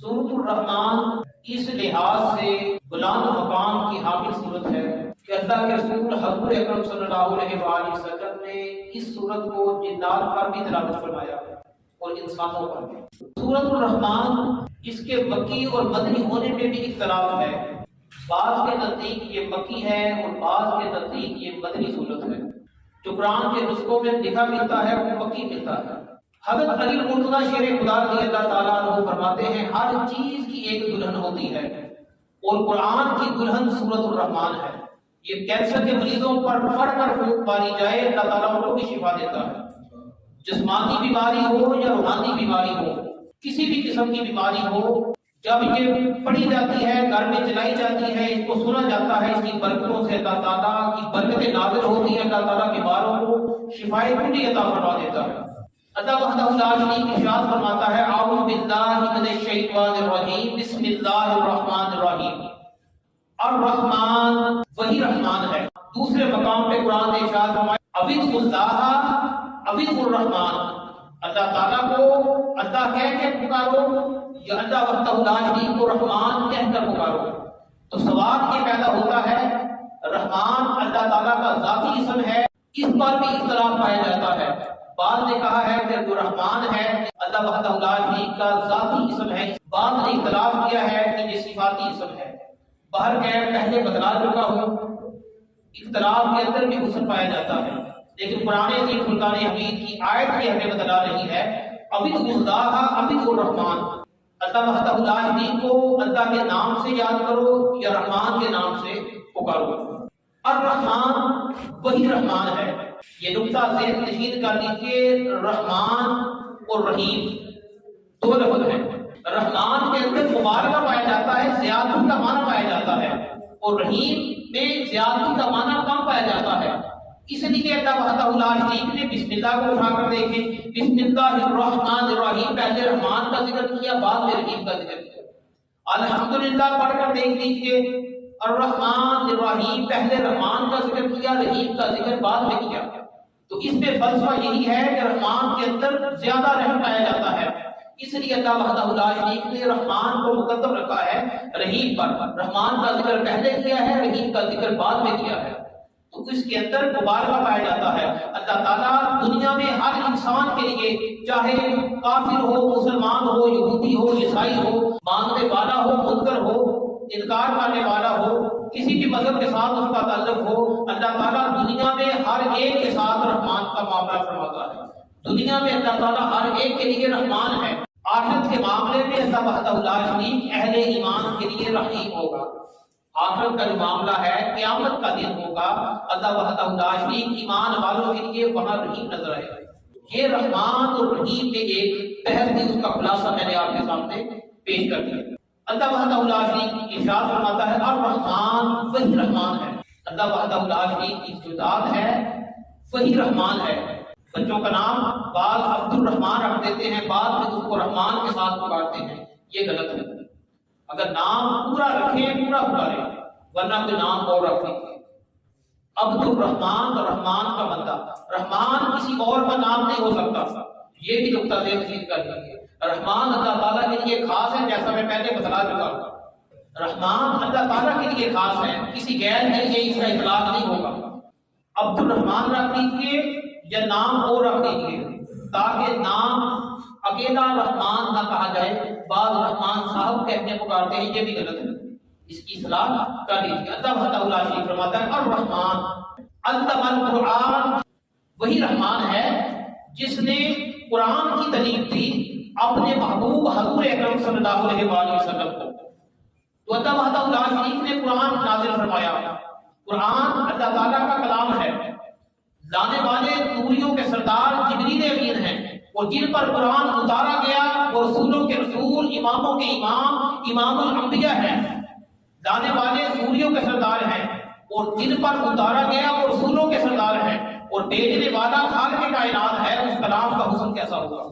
سورۃ الرحمن اس لحاظ سے بلند مقام کی حامل سورت ہے کہ اللہ کے رسول حضور اکرم صلی اللہ علیہ وآلہ وسلم نے اس سورت کو جنات پر بھی تلاوت فرمایا اور انسانوں پر بھی۔ سورۃ الرحمن اس کے مکی اور مدنی ہونے میں بھی اختلاف ہے، بعض کے نزدیک یہ مکی ہے اور بعض کے نزدیک یہ مدنی سورت ہے۔ جو قرآن کے نسخوں میں لکھا ملتا ہے وہ مکی ملتا ہے۔ حضرت علی المرتضیٰ شیر خدا رضی اللہ تعالیٰ عنہ فرماتے ہیں ہر چیز کی ایک دلہن ہوتی ہے اور قرآن کی دلہن سورۃ الرحمن ہے۔ یہ کینسر کے مریضوں پر پڑھ کر پھونک ماری جائے اللہ تعالیٰ ان کو بھی شفا دیتا ہے۔ جسمانی بیماری ہو یا روحانی بیماری ہو، کسی بھی قسم کی بیماری ہو، جب یہ پڑھی جاتی ہے، گھر میں چلائی جاتی ہے، اس کو سنا جاتا ہے، اس کی برکتوں سے اللہ تعالیٰ کی برکتیں نازل ہوتی ہیں، اللہ تعالیٰ بیماروں کو شفائے کلی عطا فرما دیتا ہے۔ اللہ وحدہ لا شریک ارشاد فرماتا ہے اعوذ باللہ من الشیطان الرجیم بسم اللہ الرحمن الرحیم۔ الرحمن وہی رحمان ہے۔ دوسرے مقام پہ قرآن نے ارشاد فرمایا عبد اللہ عبد الرحمن، اللہ تعالیٰ کو اللہ کہہ کے پکارو یا اللہ وحدہ لا شریک کو رحمان کہہ کر پکارو۔ تو سوال یہ پیدا ہوتا ہے رحمان اللہ تعالیٰ کا ذاتی اسم ہے، اس پر بھی اختلاف پایا جاتا ہے۔ بعض نے کہا ہے کہ جو رحمان ہے اللہ وحدہ لا شریک کا ذاتی اسم ہے، بعض نے اختلاف کیا ہے کہ یہ صفاتی اسم ہے۔ باہر گئے پہلے بتلا چکا ہوں، اختلاف کے اندر بھی حسن پایا جاتا ہے، لیکن قرآن عظیم فرقان حمید کی آیت بھی ہمیں بتلا رہی ہے عبد اللہ عبد الرحمن، اللہ وحدہ لا شریک کو اللہ کے نام سے یاد کرو یا رحمان کے نام سے پکارو۔ الرحمن وہی رحمان ہے۔ یہ نقطہ ذہن نشین کر لیجیے، رحمان اور رحیم دو لفظ ہیں۔ رحمان کے اندر مبارکہ پایا جاتا ہے، زیادتی کا معنی پایا جاتا ہے، اور رحیم میں زیادتی کا معنی کم پایا جاتا ہے۔ اس لیے اللہ وحدہ لا شریک نے بسم اللہ کو اٹھا کر دیکھیں، بسم اللہ الرحمن الرحیم، پہلے رحمان کا ذکر کیا بعد میں رحیم کا ذکر کیا۔ الحمدللہ پڑھ کر دیکھ لیجیے، الرحمن الرحیم، پہلے رحمان کا ذکر کیا، رحیم کا ذکر بعد میں کیا۔ تو اس میں فلسفہ یہی ہے کہ رحمان کے اندر زیادہ رحم پایا جاتا ہے، اس لیے اللہ وحدہ لا شریک نے رحمان کو مقدم رکھا ہے رحیم پر۔ رحمان کا ذکر پہلے کیا ہے، رحیم کا ذکر بعد میں کیا ہے، تو اس کے اندر مبارکہ پایا جاتا ہے۔ اللہ تعالیٰ دنیا میں ہر انسان کے لیے، چاہے کافر ہو، مسلمان ہو، یہودی ہو، عیسائی ہو، ماننے والا ہو، منکر ہو، انکار کرنے والا ہو، کسی بھی مذہب کے ساتھ اس کا تعلق ہو، اللہ تعالیٰ دنیا میں ہر ایک کے ساتھ رحمان کا معاملہ فرماتا ہے۔ دنیا میں اللہ تعالیٰ ہر ایک کے لیے رحمان ہے، آخرت کے معاملے میں اللہ وحدہ لا شریک اہل ایمان کے لیے رحیم ہوگا۔ آخرت کا جو معاملہ ہے، قیامت کا دن ہوگا، اللہ وحدہ لا شریک ایمان والوں کے لیے وہاں رحیم نظر آئے گا۔ یہ رحمان اور رحیم میں ایک بحث تھی، اس کا خلاصہ میں نے آپ کے سامنے پیش کر دیا۔ اللہ وحدہ لا شریک ارشاد فرماتا ہے الرحمن وہی رحمان ہے۔ اللہ وحدہ لا شریک کی جو ذات ہے وہی رحمان ہے۔ بچوں کا نام بعض عبد الرحمان رکھ دیتے ہیں، بعض میں اس کو رحمان کے ساتھ پکارتے ہیں، یہ غلط ہے۔ اگر نام پورا رکھیں پورا پکاریں، ورنہ کوئی نام اور رکھ دیتے۔ عبد الرحمان اور رحمان کا بندہ، رحمان کسی اور کا نام نہیں ہو سکتا، یہ بھی نقطہ ذہن نشین کر لیجیے۔ رحمان اللہ تعالیٰ کے لیے خاص ہے، جیسا میں پہلے بتلا چکا ہوں۔ رحمان اللہ تعالیٰ کے لیے خاص ہے، کسی غیر کے لیے اس کا اطلاق نہیں ہوگا۔ عبد الرحمان رکھ لیجیے یا نام اور رکھ لیجیے، تاکہ نام اکیلا رحمان نہ کہا جائے، بعض رحمان صاحب کہتے پکارتے ہیں، یہ بھی غلط ہے، اس کی اصلاح کر لیجیے۔ اللہ وحدہ لا شریک فرماتا ہے الرحمن علم القرآن، وہی رحمان ہے جس نے قرآن کی تعلیم دی اپنے محبوب حضور اکرم صلی اللہ علیہ وآلہ وسلم کو۔ تو اللہ وحدہ لا شریک نے قرآن نازل فرمایا۔ قرآن اللہ تعالیٰ کا کلام ہے، لانے والے نوریوں کے سردار جبریل امین ہیں، اور جن پر قرآن اتارا گیا وہ رسولوں کے رسول، اماموں کے امام، امام الانبیاء ہیں، لانے والے نوریوں کے سردار ہیں، اور جن پر اتارا گیا وہ رسولوں کے سردار ہیں، اور بھیجنے والا خالق کائنات ہے۔ اس کلام کا حسن کیسا ہوگا؟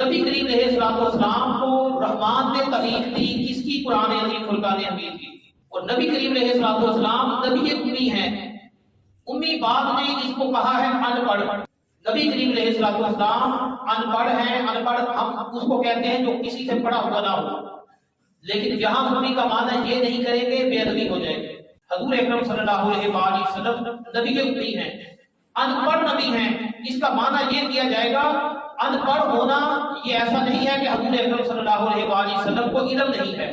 نبی کریم علیہ الصلوۃ والسلام کو رحمان نے تعریف دی، کس کی؟ قرآن عظیم فرقان حمید کی۔ اور نبی کریم علیہ الصلوۃ والسلام نبی امی ہیں، امی بعد نے اس کو کہا ہے ان پڑھ، نبی کریم علیہ السلام ان پڑھ ہیں، ان پڑھ ہم اس کو کہتے ہیں جو کسی سے پڑھا ہوا نہ ہو، لیکن جہاں نبی کا معنی یہ نہیں کریں گے بے ادبی ہو جائے گی۔ حضور اکرم صلی اللہ علیہ وآلہ وسلم نبی کے امتی ہیں، ان پڑھ نبی ہیں، اس کا معنی یہ کیا جائے گا ان پڑھ ہونا یہ ایسا نہیں ہے کہ حضور اکرم صلی اللہ علیہ وآلہ وسلم کو علم نہیں ہے،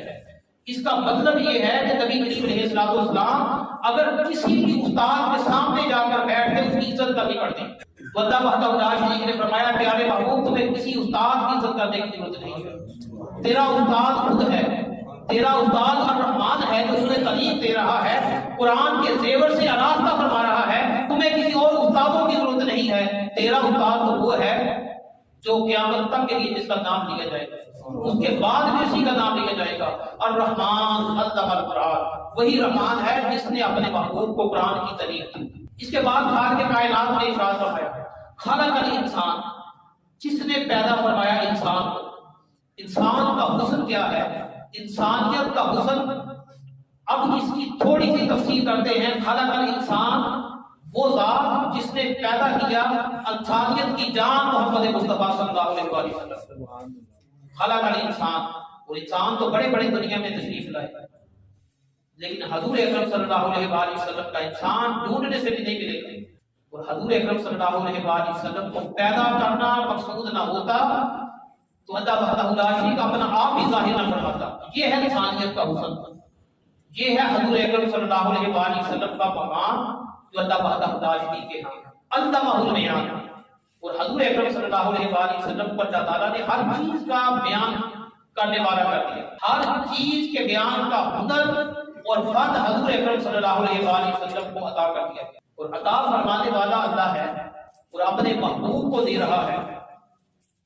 اس کا مطلب یہ ہے کہ نبی کریم علیہ السلام اگر کسی بھی استاد کے سامنے جا کر بیٹھ کے اس کی عزت کرنی پڑتی، اللہ وحدہ لا شریک نے فرمایا پیارے محبوب تمہیں کسی استاد کی عزت کرنے کی ضرورت نہیں ہے، تیرا استاد خود ہے، تیرا استاد الرحمان ہے جو تمہیں تعلیم دے رہا ہے، قرآن کے زیور سے آراستہ فرما رہا ہے، تمہیں کسی اور استادوں کی ضرورت نہیں ہے، تیرا استاد تو وہ ہے جو قیامت تک کے لیے جس کا نام لیا جائے گا، اس کے بعد بھی اسی کا نام لیا جائے گا، الرحمن علم القرآن، وہی رحمان ہے جس نے اپنے محبوب کو قرآن کی تعلیم دی۔ اس کے بعد خالق کے کائنات نے ارشاد فرمایا خلق الانسان، جس نے پیدا فرمایا انسان کو۔ انسان کا حسن کیا ہے؟ انسانیت کا حسن، اب اس کی تھوڑی سی تفصیل کرتے ہیں۔ خلق الانسان وہ ذات جس نے پیدا کیا انسانیت کی جان محمد مصطفیٰ صلی اللہ علیہ وسلم۔ خلق الانسان، اور انسان تو بڑے بڑے دنیا میں تشریف لائے، لیکن حضور اکرم صلی اللہ علیہ وآلہ وسلم کا انسان ڈھونڈنے سے بھی نہیں ملے گا، اور حضور اکرم صلی اللہ علیہ وآلہ وسلم کو پیدا کرنا مقصود نہ ہوتا تو اللہ وحدہ لا شریک اپنا آپ ہی ظاہر نہ فرماتا۔ یہ ہے انسانیت کا حسن، یہ ہے حضور اکرم صلی اللہ علیہ وآلہ وسلم کا مقام جو اللہ وحدہ لا شریک کے ہاں علمہ البیان، اور حضور اکرم صلی اللہ علیہ وآلہ وسلم کو اللہ تعالیٰ نے ہر چیز کا بیان کرنے والا کر دیا، ہر چیز کے بیان کا ہنر اور فن حضور اکرم صلی اللہ علیہ وآلہ وسلم کو عطا کر دیا، اور عطا فرمانے والا اللہ ہے اور اپنے محبوب کو دے رہا ہے،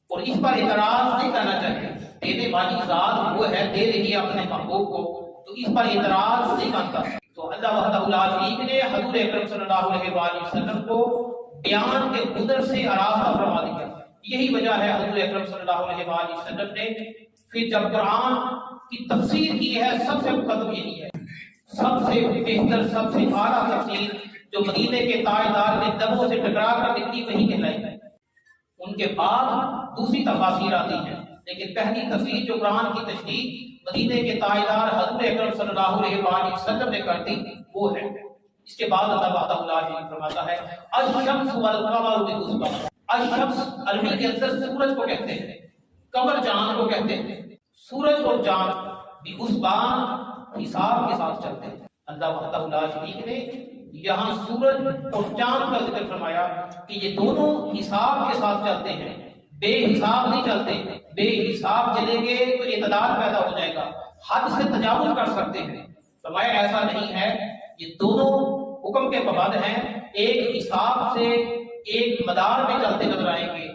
اور اس پر اعتراض نہیں کرنا چاہیے۔ دینے والی ذات وہ ہے، دے رہی ہے اپنے محبوب کو، تو اس پر اعتراض نہیں بنتا۔ تو اللہ وحدہ لا شریک نے حضور اکرم صلی اللہ علیہ وآلہ وسلم کو بیان کے ہنر سے آراستہ فرما دیا۔ یہی وجہ ہے حضور اکرم صلی اللہ علیہ وآلہ وسلم نے پھر جب قرآن کی تفسیر کی ہے سب سے مقدم یہی ہے، سب سے بہتر، سب سے اعلیٰ تفسیر جو مدینے کے تاجدار نے دموں سے ٹکرا کر نکلی وہی کہلائی ہے۔ ان کے بعد دوسری تفاسیر آتی ہیں، لیکن پہلی تفسیر جو قرآن کی تشریح مدینے کے تاجدار حضور اکرم صلی اللہ علیہ وآلہ وسلم نے کر دی وہ ہے۔ اس کے بعد اللہ وحدہ لا شریک فرماتا ہے الشمس والقمر بحسبان۔ الشمس عربی کے اندر سورج کو کہتے ہیں، قمر چاند کو کہتے ہیں، سورج اور چاند بحسبان حساب کے ساتھ چلتے ہیں۔ اللہ وحدہ لا شریک نے یہاں سورج اور چاند کا ذکر فرمایا کہ یہ دونوں حساب کے ساتھ چلتے ہیں، بے حساب نہیں چلتے، بے حساب چلیں گے تو اعتدال پیدا ہو جائے گا، حد سے تجاوز کر سکتے ہیں۔ فرمایا ایسا نہیں ہے، یہ دونوں حکم کے پابند ہیں، ایک حساب سے ایک مدار میں چلتے نظر آئیں گے،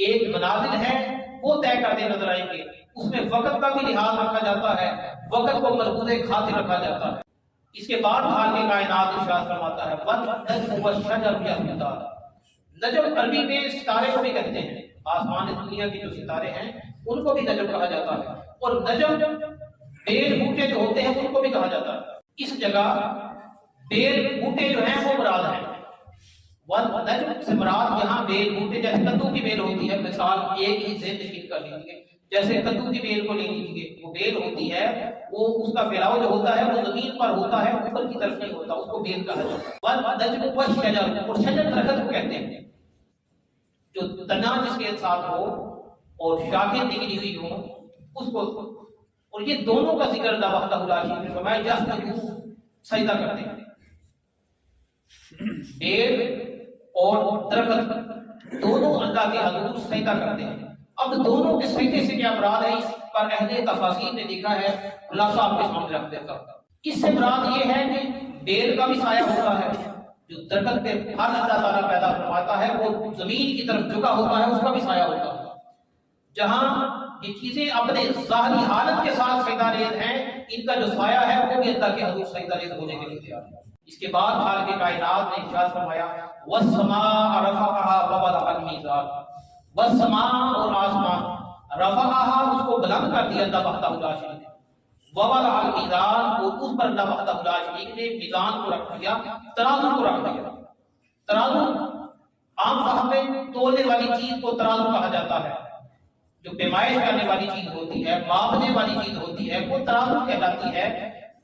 ایک منازل ہے وہ طے کرتے نظر آئیں گے، اس میں وقت کا بھی لحاظ رکھا جاتا ہے، وقت کو ملحوظ خاطر رکھا جاتا ہے۔ اس کے بعد خالق کائنات ارشاد فرماتا ہے وَالنَّجْمُ وَالشَّجَرُ يَسْجُدَانِ۔ نجم عربی میں ستارے کو بھی کہتے ہیں، آسمان دنیا کے جو ستارے ہیں ان کو بھی نجم کہا جاتا ہے، اور نجم بیل بوٹے جو ہوتے ہیں ان کو بھی کہا جاتا ہے۔ اس جگہ بیل بوٹے جو ہیں وہ مراد ہیں، والنجم سے مراد یہاں بیل بوٹے، جیسے کدو کی بیل ہوتی ہے، مثال ایک ہی ذہن نشین کر لیجیے، جیسے کدو کی بیل کو لے لیجیے، وہ بیل ہوتی ہے، وہ اس کا پھیلاؤ جو ہوتا ہے وہ زمین پر ہوتا ہے، اوپر کی طرف نہیں ہوتا، اس کو بیل کہا جاتا ہے۔ والنجم والشجر، اور شجر درخت کو کہتے ہیں جو تنا جس کے ساتھ ہو اور شاخیں نکلی ہوئی ہوں اس کو، اور یہ دونوں کا ذکر اللہ وحدہ لا شریک نے فرمایا یسجدون، سجدہ کرتے ہیں۔ بیل اور درخت دونوں اللہ کے حضور سجدہ کرتے ہیں۔ اب دونوں کے سجدے سے کیا مراد ہے، اس پر اہل تفاسیر نے لکھا ہے، خلاصہ آپ کے سامنے رکھ دیتا ہوں۔ اس سے مراد یہ ہے کہ بیل کا بھی سایہ ہوتا ہے، جو درخت پہ پھل اللہ تعالیٰ پیدا فرماتا ہے وہ زمین کی طرف جھکا ہوتا ہے، اس کا بھی سایہ ہوتا ہے۔ جہاں یہ چیزیں اپنے ظاہری حالت کے ساتھ سجدہ ریز ہیں، ان کا جو سایہ ہے وہ بھی اللہ کے حضور سجدہ ریز ہونے کے لیے تیار ہے۔ اس کے بعد خالق کائنات نے ارشاد فرمایا والسماء رفعها ووضع الميزان، والسماء اور آسمان، رفعها اس کو بلند کر دیا اللہ وحدہ لا شریک نے، ووضع الميزان اور اس پر اللہ وحدہ لا شریک نے میزان کو رکھ دیا، ترازو کو رکھ دیا۔ ترازو عام فہم میں تولنے والی چیز کو ترازو کہا جاتا ہے، جو پیمائش کرنے والی چیز ہوتی ہے، ماپنے والی چیز ہوتی ہے، وہ ترازو کہلاتی ہے،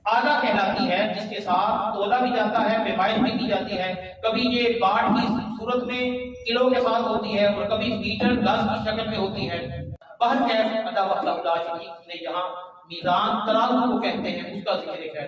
آلہ کہلاتی ہے، جس کے ساتھ تولا بھی جاتا ہے، پیمائش بھی کی جاتی ہے۔ کبھی یہ باٹ کی صورت میں کلو کے ساتھ ہوتی ہے، اور کبھی میٹر گز کی شکل میں ہوتی ہے۔ بہرکیف اللہ وحدہ لا شریک نے یہاں میزان ترازو کو کہتے ہیں، اس کا ذکر ہے۔